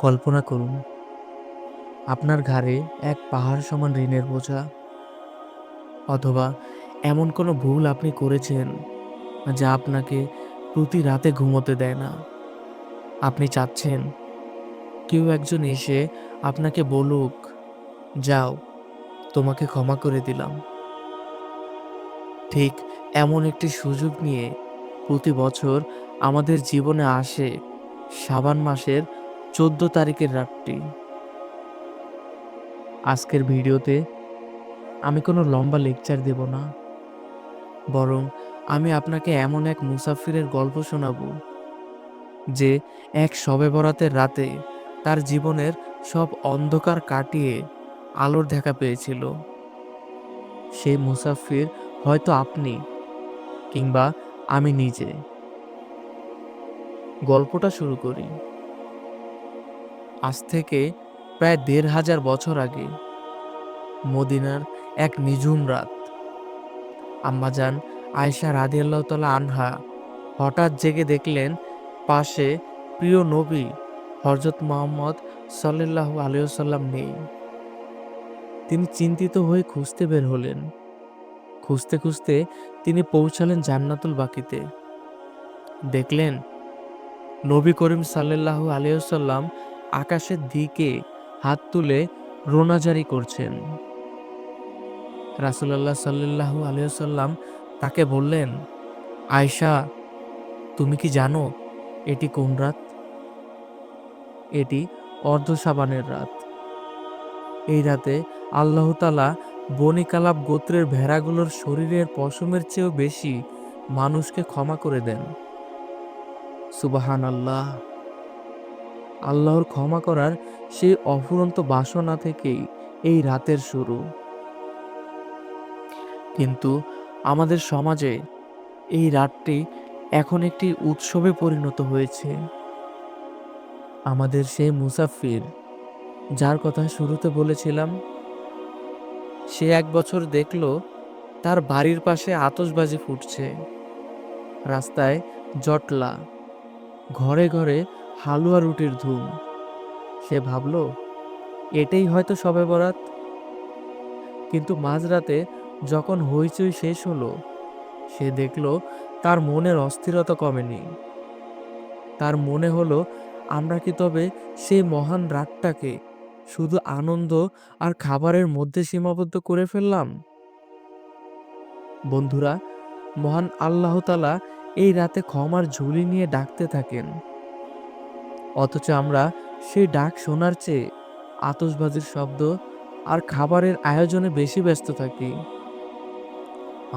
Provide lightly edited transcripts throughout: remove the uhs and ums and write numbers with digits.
কল্পনা করুন, আপনার ঘাড়ে এক পাহাড় সমান ঋণের বোঝা, অথবা এমন কোনো ভুল আপনি করেছেন যা আপনাকে প্রতি রাতে ঘুমোতে দেয় না। আপনি চাচ্ছেন কেউ একজন এসে আপনাকে বলুক, যাও, তোমাকে ক্ষমা করে দিলাম। ঠিক এমন একটি সুযোগ নিয়ে প্রতি বছর আমাদের জীবনে আসে শাবান মাসের 14 তারিখের রাতটি। আজকের ভিডিওতে আমি কোনো লম্বা লেকচার দেব না, বরং আমি আপনাকে এমন এক মুসাফিরের গল্প শোনাবো যে এক শবে বরাতের রাতে তার জীবনের সব অন্ধকার কাটিয়ে আলোর দেখা পেয়েছিল। সেই মুসাফির হয়তো আপনি, কিংবা আমি নিজে। গল্পটা শুরু করি। আজ থেকে প্রায় ১,৫০০ বছর আগে, মদিনার এক নিঝুম রাত, আম্মাজান আয়েশা রাদিয়াল্লাহু তাআলা আনহা হঠাৎ জেগে দেখলেন পাশে প্রিয় নবী হযরত মুহাম্মদ সাল্লাল্লাহু আলাইহি ওয়াসাল্লাম নেই। তিনি চিন্তিত হয়ে খুঁজতে বের হলেন। খুঁজতে খুঁজতে তিনি পৌঁছালেন জান্নাতুল বাকিতে। দেখলেন নবী করিম সাল্লাল্লাহু আলাইহি ওয়াসাল্লাম আকাশের দিকে হাত তুলে রোনা জারি করছেন। রাসূলুল্লাহ সাল্লাল্লাহু আলাইহি ওয়াসাল্লাম তাকে বললেন, আয়েশা, তুমি কি জানো এটি কোন রাত? এটি অর্ধ সাবানের রাত। এই রাতে আল্লাহ তাআলা বনি কালাব গোত্রের ভেড়াগুলোর শরীরের পশমের চেয়েও বেশি মানুষকে ক্ষমা করে দেন। সুবহানাল্লাহ! আল্লাহর ক্ষমা করার সেই অফুরন্ত বাসনা থেকেই এই রাতের শুরু। কিন্তু আমাদের সমাজে এই রাতটি এখন একটি উৎসবে পরিণত হয়েছে। আমাদের সেই মুসাফির, যার কথা শুরুতে বলেছিলাম, সে ১ বছর দেখল তার বাড়ির পাশে আতশবাজি ফুটছে, রাস্তায় জটলা, ঘরে ঘরে হালুয়া রুটির ধুম। সে ভাবল এটাই হয়তো শবে বরাত। কিন্তু মাঝরাতে যখন হইচই শেষ হলো, সে দেখল তার মনের অস্থিরতা কমেনি। তার মনে হলো, আমরা কি তবে সেই মহান রাতটাকে শুধু আনন্দ আর খাবারের মধ্যে সীমাবদ্ধ করে ফেললাম? বন্ধুরা, মহান আল্লাহ তাআলা এই রাতে ক্ষমার ঝুলি নিয়ে ডাকতে থাকেন, অথচ আমরা সেই ডাক শোনার চেয়ে আতশবাজির শব্দ আর খাবারের আয়োজনে বেশি ব্যস্ত থাকি।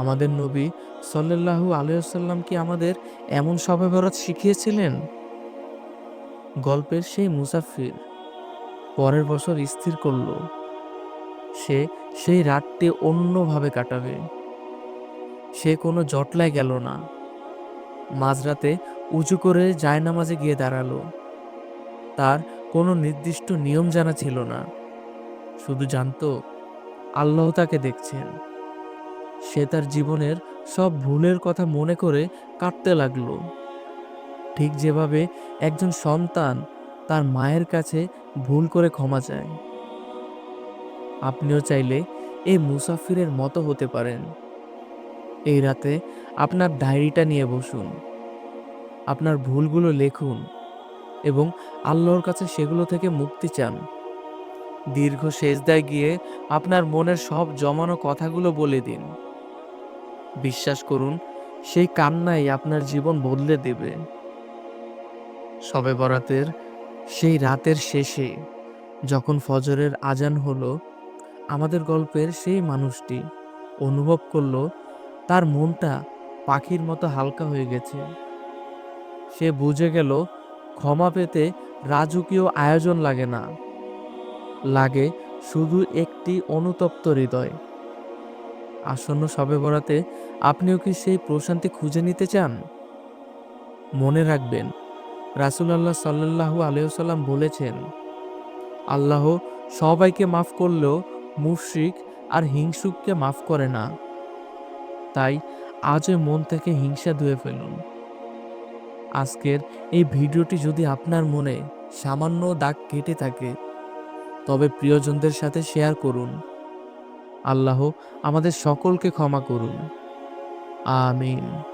আমাদের নবী সাল্লাল্লাহু আলাইহি ওয়াসাল্লাম কি আমাদের এমন শবে বরাত শিখিয়েছিলেন? গল্পের সেই মুসাফির পরের বছর স্থির করল সে সেই রাতটি অন্যভাবে কাটাবে। সে কোনো জটলায় গেল না, মাঝরাতে উঁচু করে জায়নামাজে গিয়ে দাঁড়ালো। তার কোনো নির্দিষ্ট নিয়ম জানা ছিল না, শুধু জানতো আল্লাহ তাকে দেখছেন। সে তার জীবনের সব ভুলের কথা মনে করে কাঁদতে লাগলো, ঠিক যেভাবে একজন সন্তান তার মায়ের কাছে ভুল করে ক্ষমা চায়। আপনিও চাইলে এই মুসাফিরের মতো হতে পারেন। এই রাতে আপনার ডায়েরিটা নিয়ে বসুন, আপনার ভুলগুলো লিখুন এবং আল্লাহর কাছে সেগুলো থেকে মুক্তি চান। দীর্ঘ সেজদায় গিয়ে আপনার মনের সব জমানো কথাগুলো বলে দিন। বিশ্বাস করুন, সেই কান্নাই আপনার জীবন বদলে দেবে। শবে বরাতের সেই রাতের শেষে যখন ফজরের আজান হলো, আমাদের গল্পের সেই মানুষটি অনুভব করলো তার মনটা পাখির মতো হালকা হয়ে গেছে। সে বুঝে গেল ক্ষমা পেতে রাজকীয় আয়োজন লাগে না, লাগে শুধু একটি অনুতপ্ত হৃদয়। আসন্ন শবে বরাতে আপনিও কি সেই প্রশান্তি খুঁজে নিতে চান? মনে রাখবেন, রাসূলুল্লাহ সাল্লাল্লাহু আলাইহি ওয়াসাল্লাম বলেছেন, আল্লাহ সবাইকে মাফ করলেও মুশরিক আর হিংসুককে মাফ করে না। তাই আজই মন থেকে হিংসা ধুয়ে ফেলুন। আজকের এই ভিডিওটি যদি আপনার মনে সামান্য দাগ কেটে থাকে, তবে প্রিয়জনদের সাথে শেয়ার করুন। আল্লাহ আমাদের সকলকে ক্ষমা করুন। আমিন।